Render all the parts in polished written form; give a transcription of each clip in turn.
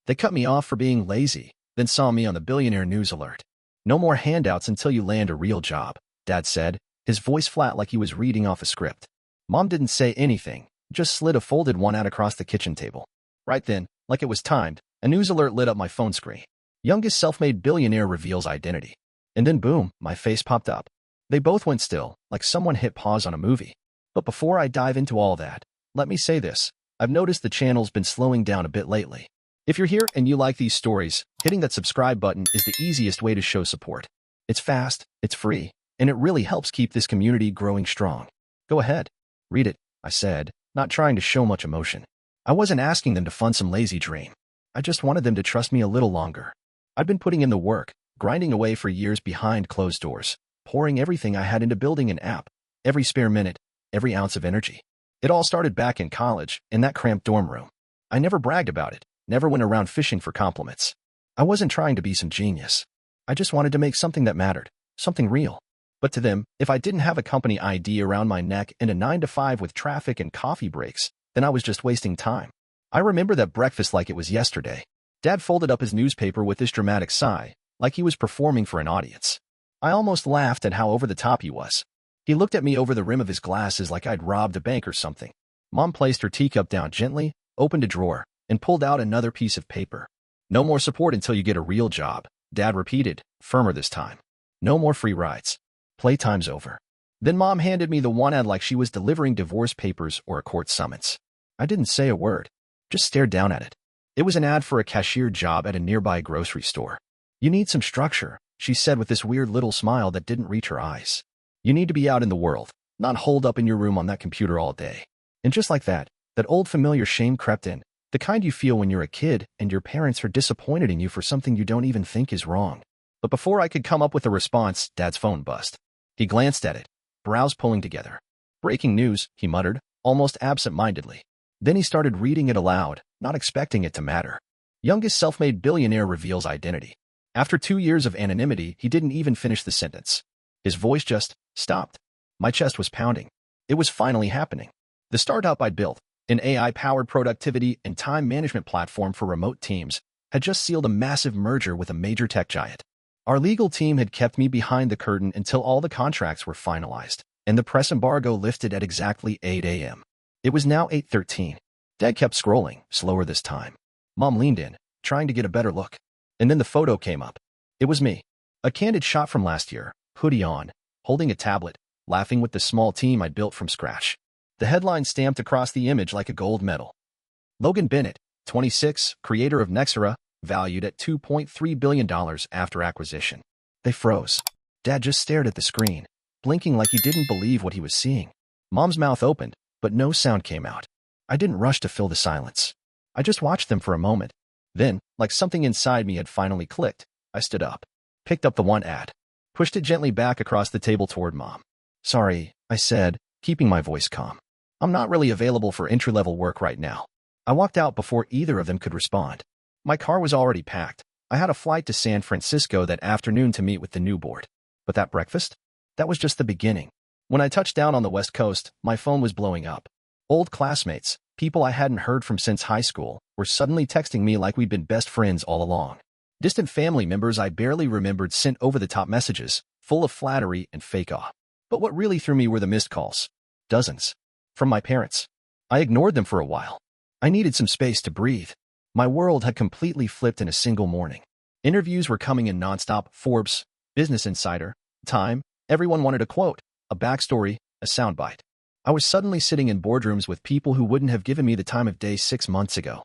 They cut me off for being lazy, then saw me on the Billionaire news alert. No more handouts until you land a real job, Dad said, his voice flat like he was reading off a script. Mom didn't say anything, just slid a folded one out across the kitchen table. Right then, like it was timed, a news alert lit up my phone screen. Youngest self-made billionaire reveals identity. And then boom, my face popped up. They both went still, like someone hit pause on a movie. But before I dive into all that, let me say this. I've noticed the channel's been slowing down a bit lately. If you're here and you like these stories, hitting that subscribe button is the easiest way to show support. It's fast, it's free, and it really helps keep this community growing strong. Go ahead. Read it, I said, not trying to show much emotion. I wasn't asking them to fund some lazy dream. I just wanted them to trust me a little longer. I'd been putting in the work, grinding away for years behind closed doors, pouring everything I had into building an app, every spare minute, every ounce of energy. It all started back in college, in that cramped dorm room. I never bragged about it, never went around fishing for compliments. I wasn't trying to be some genius. I just wanted to make something that mattered, something real. But to them, if I didn't have a company ID around my neck and a 9-to-5 with traffic and coffee breaks, then I was just wasting time. I remember that breakfast like it was yesterday. Dad folded up his newspaper with this dramatic sigh, like he was performing for an audience. I almost laughed at how over the top he was. He looked at me over the rim of his glasses like I'd robbed a bank or something. Mom placed her teacup down gently, opened a drawer, and pulled out another piece of paper. No more support until you get a real job, Dad repeated, firmer this time. No more free rides. Playtime's over. Then Mom handed me the one ad like she was delivering divorce papers or a court summons. I didn't say a word, just stared down at it. It was an ad for a cashier job at a nearby grocery store. You need some structure, she said with this weird little smile that didn't reach her eyes. You need to be out in the world, not holed up in your room on that computer all day. And just like that, that old familiar shame crept in, the kind you feel when you're a kid and your parents are disappointed in you for something you don't even think is wrong. But before I could come up with a response, Dad's phone buzzed. He glanced at it, brows pulling together. Breaking news, he muttered, almost absent-mindedly. Then he started reading it aloud, not expecting it to matter. Youngest self-made billionaire reveals identity. After 2 years of anonymity, he didn't even finish the sentence. His voice just stopped. My chest was pounding. It was finally happening. The startup I'd built, an AI-powered productivity and time management platform for remote teams, had just sealed a massive merger with a major tech giant. Our legal team had kept me behind the curtain until all the contracts were finalized, and the press embargo lifted at exactly 8 a.m. It was now 8:13. Dad kept scrolling, slower this time. Mom leaned in, trying to get a better look. And then the photo came up. It was me. A candid shot from last year, hoodie on, holding a tablet, laughing with the small team I'd built from scratch. The headline stamped across the image like a gold medal. Logan Bennett, 26, creator of Nexera, valued at $2.3 billion after acquisition. They froze. Dad just stared at the screen, blinking like he didn't believe what he was seeing. Mom's mouth opened, but no sound came out. I didn't rush to fill the silence. I just watched them for a moment. Then, like something inside me had finally clicked, I stood up, picked up the one ad, pushed it gently back across the table toward Mom. Sorry, I said, keeping my voice calm. I'm not really available for entry-level work right now. I walked out before either of them could respond. My car was already packed. I had a flight to San Francisco that afternoon to meet with the new board. But that breakfast? That was just the beginning. When I touched down on the West Coast, my phone was blowing up. Old classmates, people I hadn't heard from since high school, were suddenly texting me like we'd been best friends all along. Distant family members I barely remembered sent over-the-top messages, full of flattery and fake awe. But what really threw me were the missed calls. Dozens. From my parents. I ignored them for a while. I needed some space to breathe. My world had completely flipped in a single morning. Interviews were coming in nonstop. Forbes, Business Insider, Time. Everyone wanted a quote, a backstory, a soundbite. I was suddenly sitting in boardrooms with people who wouldn't have given me the time of day 6 months ago.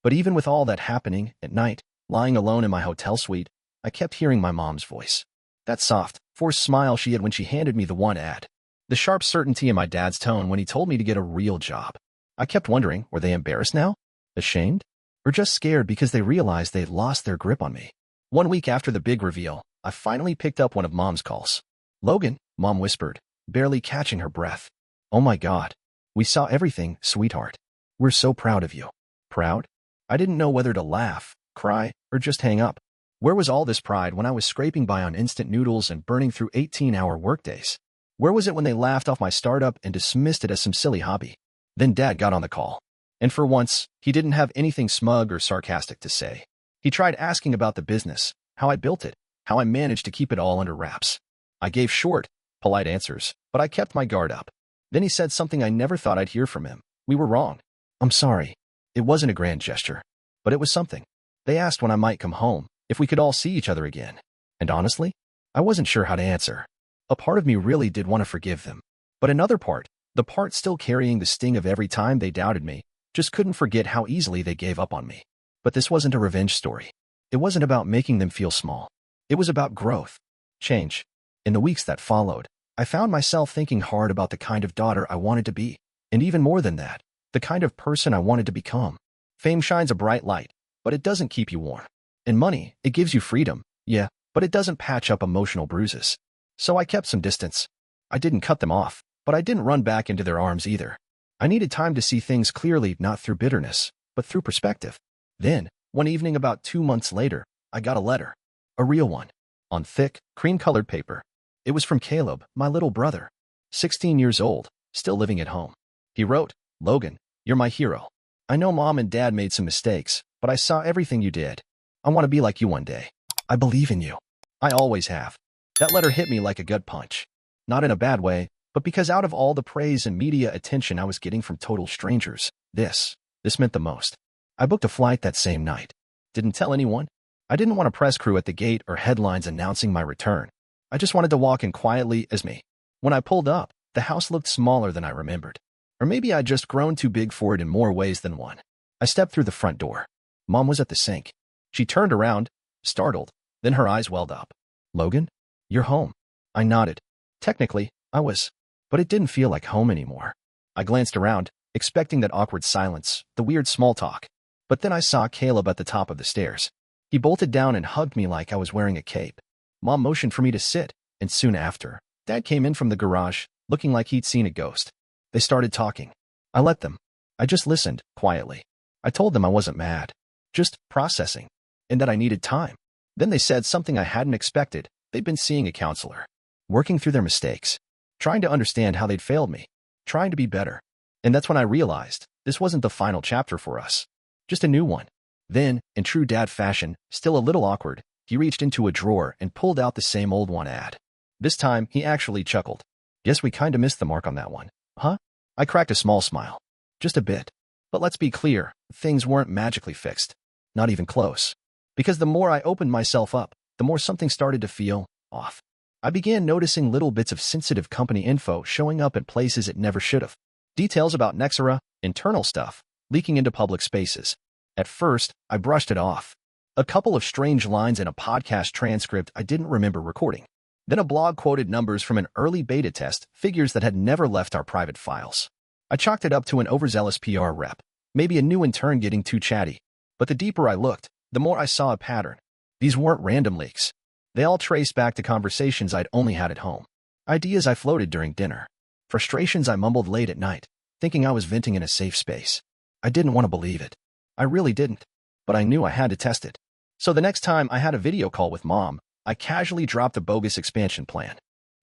But even with all that happening, at night, lying alone in my hotel suite, I kept hearing my mom's voice. That soft, forced smile she had when she handed me the one ad. The sharp certainty in my dad's tone when he told me to get a real job. I kept wondering, were they embarrassed now? Ashamed? Or just scared because they realized they'd lost their grip on me? 1 week after the big reveal, I finally picked up one of Mom's calls. Logan, Mom whispered, barely catching her breath. Oh my God. We saw everything, sweetheart. We're so proud of you. Proud? I didn't know whether to laugh, cry, or just hang up. Where was all this pride when I was scraping by on instant noodles and burning through 18-hour workdays? Where was it when they laughed off my startup and dismissed it as some silly hobby? Then Dad got on the call. And for once, he didn't have anything smug or sarcastic to say. He tried asking about the business, how I built it, how I managed to keep it all under wraps. I gave short, polite answers, but I kept my guard up. Then he said something I never thought I'd hear from him. We were wrong. I'm sorry. It wasn't a grand gesture, but it was something. They asked when I might come home, if we could all see each other again. And honestly, I wasn't sure how to answer. A part of me really did want to forgive them. But another part, the part still carrying the sting of every time they doubted me, just couldn't forget how easily they gave up on me. But this wasn't a revenge story. It wasn't about making them feel small. It was about growth, change. In the weeks that followed, I found myself thinking hard about the kind of daughter I wanted to be, and even more than that, the kind of person I wanted to become. Fame shines a bright light, but it doesn't keep you warm. And money, it gives you freedom, yeah, but it doesn't patch up emotional bruises. So I kept some distance. I didn't cut them off, but I didn't run back into their arms either. I needed time to see things clearly, not through bitterness, but through perspective. Then, one evening about 2 months later, I got a letter. A real one. On thick, cream-colored paper. It was from Caleb, my little brother. 16 years old, still living at home. He wrote, "Logan, you're my hero. I know Mom and Dad made some mistakes, but I saw everything you did. I want to be like you one day. I believe in you. I always have." That letter hit me like a gut punch. Not in a bad way, but because out of all the praise and media attention I was getting from total strangers, this meant the most. I booked a flight that same night. Didn't tell anyone. I didn't want a press crew at the gate or headlines announcing my return. I just wanted to walk in quietly as me. When I pulled up, the house looked smaller than I remembered. Or maybe I'd just grown too big for it in more ways than one. I stepped through the front door. Mom was at the sink. She turned around, startled, then her eyes welled up. "Logan, you're home." I nodded. Technically, I was, but it didn't feel like home anymore. I glanced around, expecting that awkward silence, the weird small talk. But then I saw Caleb at the top of the stairs. He bolted down and hugged me like I was wearing a cape. Mom motioned for me to sit, and soon after, Dad came in from the garage, looking like he'd seen a ghost. They started talking. I let them. I just listened, quietly. I told them I wasn't mad, just processing, and that I needed time. Then they said something I hadn't expected. They'd been seeing a counselor, working through their mistakes, trying to understand how they'd failed me, trying to be better. And that's when I realized this wasn't the final chapter for us, just a new one. Then, in true dad fashion, still a little awkward, he reached into a drawer and pulled out the same old one ad. This time, he actually chuckled. "Guess we kinda missed the mark on that one, huh?" I cracked a small smile. Just a bit. But let's be clear, things weren't magically fixed. Not even close. Because the more I opened myself up, the more something started to feel off. I began noticing little bits of sensitive company info showing up at places it never should have. Details about Nexera, internal stuff, leaking into public spaces. At first, I brushed it off. A couple of strange lines in a podcast transcript I didn't remember recording. Then a blog quoted numbers from an early beta test, figures that had never left our private files. I chalked it up to an overzealous PR rep, maybe a new intern getting too chatty. But the deeper I looked, the more I saw a pattern. These weren't random leaks. They all traced back to conversations I'd only had at home. Ideas I floated during dinner. Frustrations I mumbled late at night, thinking I was venting in a safe space. I didn't want to believe it. I really didn't. But I knew I had to test it. So the next time I had a video call with Mom, I casually dropped a bogus expansion plan.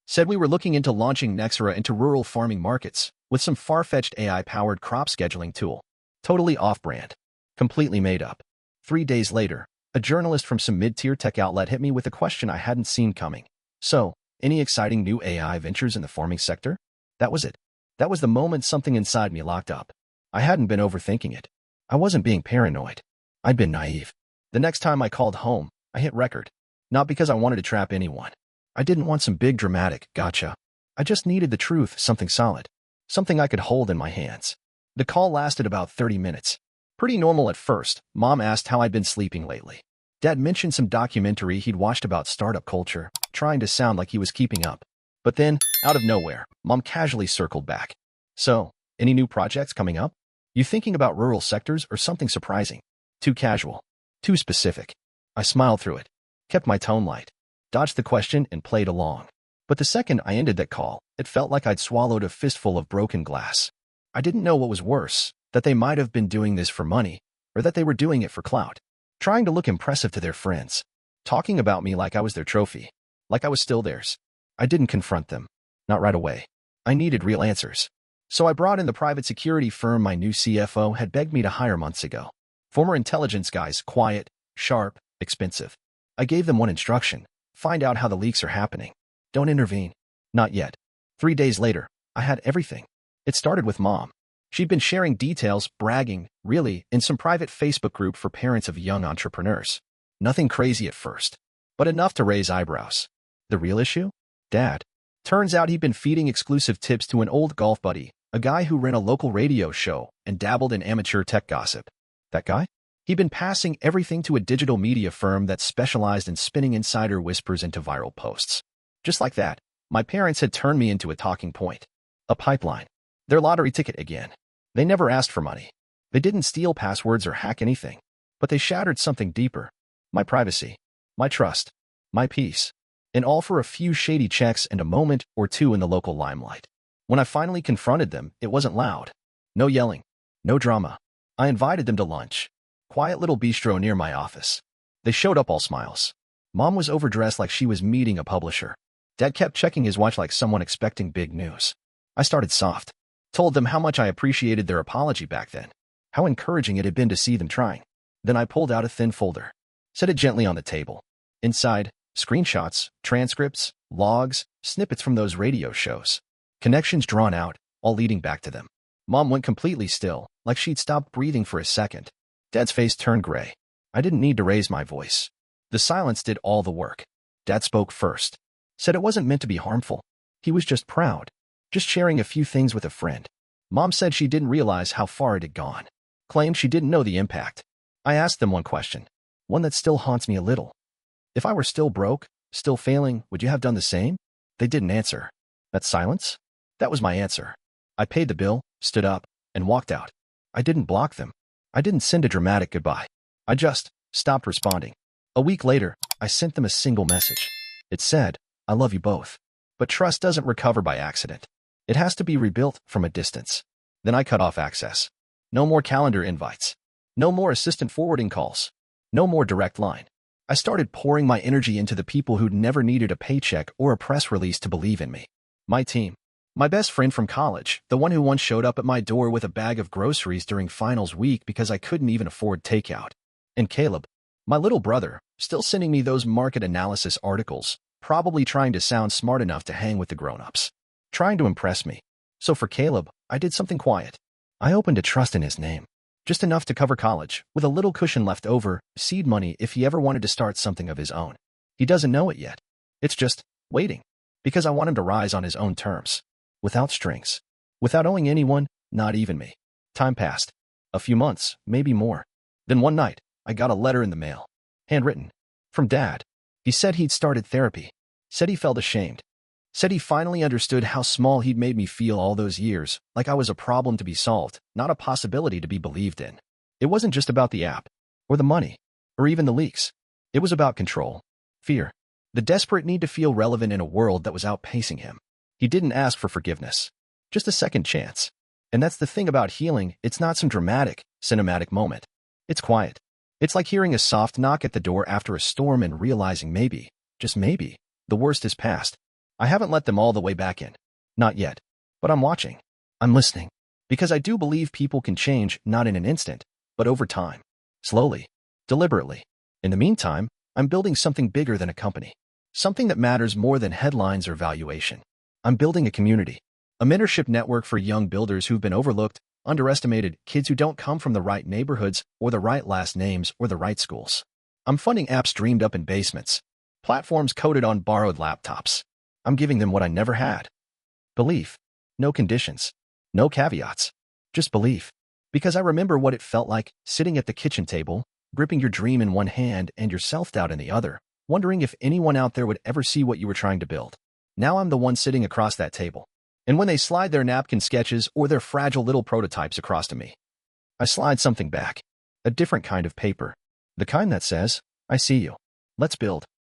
Said we were looking into launching Nexera into rural farming markets with some far-fetched AI-powered crop scheduling tool. Totally off-brand. Completely made up. 3 days later, a journalist from some mid-tier tech outlet hit me with a question I hadn't seen coming. "So, any exciting new AI ventures in the farming sector?" That was it. That was the moment something inside me locked up. I hadn't been overthinking it. I wasn't being paranoid. I'd been naive. The next time I called home, I hit record. Not because I wanted to trap anyone. I didn't want some big dramatic gotcha. I just needed the truth, something solid. Something I could hold in my hands. The call lasted about 30 minutes. Pretty normal at first. Mom asked how I'd been sleeping lately. Dad mentioned some documentary he'd watched about startup culture, trying to sound like he was keeping up. But then, out of nowhere, Mom casually circled back. "So, any new projects coming up? You thinking about rural sectors or something surprising?" Too casual. Too specific. I smiled through it. Kept my tone light. Dodged the question and played along. But the second I ended that call, it felt like I'd swallowed a fistful of broken glass. I didn't know what was worse, that they might have been doing this for money, or that they were doing it for clout. Trying to look impressive to their friends. Talking about me like I was their trophy. Like I was still theirs. I didn't confront them. Not right away. I needed real answers. So I brought in the private security firm my new CFO had begged me to hire months ago. Former intelligence guys, quiet, sharp, expensive. I gave them one instruction: find out how the leaks are happening. Don't intervene. Not yet. 3 days later, I had everything. It started with Mom. She'd been sharing details, bragging, really, in some private Facebook group for parents of young entrepreneurs. Nothing crazy at first, but enough to raise eyebrows. The real issue? Dad. Turns out he'd been feeding exclusive tips to an old golf buddy, a guy who ran a local radio show and dabbled in amateur tech gossip. That guy? He'd been passing everything to a digital media firm that specialized in spinning insider whispers into viral posts. Just like that, my parents had turned me into a talking point. A pipeline. Their lottery ticket again. They never asked for money. They didn't steal passwords or hack anything. But they shattered something deeper. My privacy. My trust. My peace. And all for a few shady checks and a moment or two in the local limelight. When I finally confronted them, it wasn't loud. No yelling. No drama. I invited them to lunch. Quiet little bistro near my office. They showed up all smiles. Mom was overdressed like she was meeting a publisher. Dad kept checking his watch like someone expecting big news. I started soft. Told them how much I appreciated their apology back then. How encouraging it had been to see them trying. Then I pulled out a thin folder. Set it gently on the table. Inside, screenshots, transcripts, logs, snippets from those radio shows. Connections drawn out, all leading back to them. Mom went completely still, like she'd stopped breathing for a second. Dad's face turned gray. I didn't need to raise my voice. The silence did all the work. Dad spoke first. Said it wasn't meant to be harmful. He was just proud. Just sharing a few things with a friend. Mom said she didn't realize how far it had gone. Claimed she didn't know the impact. I asked them one question. One that still haunts me a little. If I were still broke, still failing, would you have done the same? They didn't answer. That silence? That was my answer. I paid the bill, stood up, and walked out. I didn't block them. I didn't send a dramatic goodbye. I just stopped responding. A week later, I sent them a single message. It said, I love you both. But trust doesn't recover by accident. It has to be rebuilt from a distance. Then I cut off access. No more calendar invites. No more assistant forwarding calls. No more direct line. I started pouring my energy into the people who'd never needed a paycheck or a press release to believe in me. My team. My best friend from college, the one who once showed up at my door with a bag of groceries during finals week because I couldn't even afford takeout. And Caleb, my little brother, still sending me those market analysis articles, probably trying to sound smart enough to hang with the grown-ups. Trying to impress me. So for Caleb, I did something quiet. I opened a trust in his name. Just enough to cover college, with a little cushion left over, seed money if he ever wanted to start something of his own. He doesn't know it yet. It's just waiting. Because I want him to rise on his own terms. Without strings. Without owing anyone, not even me. Time passed. A few months, maybe more. Then one night, I got a letter in the mail. Handwritten. From Dad. He said he'd started therapy. Said he felt ashamed. Said he finally understood how small he'd made me feel all those years, like I was a problem to be solved, not a possibility to be believed in. It wasn't just about the app, or the money, or even the leaks. It was about control, fear, the desperate need to feel relevant in a world that was outpacing him. He didn't ask for forgiveness, just a second chance. And that's the thing about healing, it's not some dramatic, cinematic moment. It's quiet. It's like hearing a soft knock at the door after a storm and realizing maybe, just maybe, the worst is past. I haven't let them all the way back in. Not yet. But I'm watching. I'm listening. Because I do believe people can change, not in an instant, but over time. Slowly. Deliberately. In the meantime, I'm building something bigger than a company. Something that matters more than headlines or valuation. I'm building a community. A mentorship network for young builders who've been overlooked, underestimated, kids who don't come from the right neighborhoods or the right last names or the right schools. I'm funding apps dreamed up in basements. Platforms coded on borrowed laptops. I'm giving them what I never had. Belief. No conditions. No caveats. Just belief. Because I remember what it felt like, sitting at the kitchen table, gripping your dream in one hand and your self-doubt in the other, wondering if anyone out there would ever see what you were trying to build. Now I'm the one sitting across that table. And when they slide their napkin sketches or their fragile little prototypes across to me, I slide something back. A different kind of paper. The kind that says, I see you. Let's build.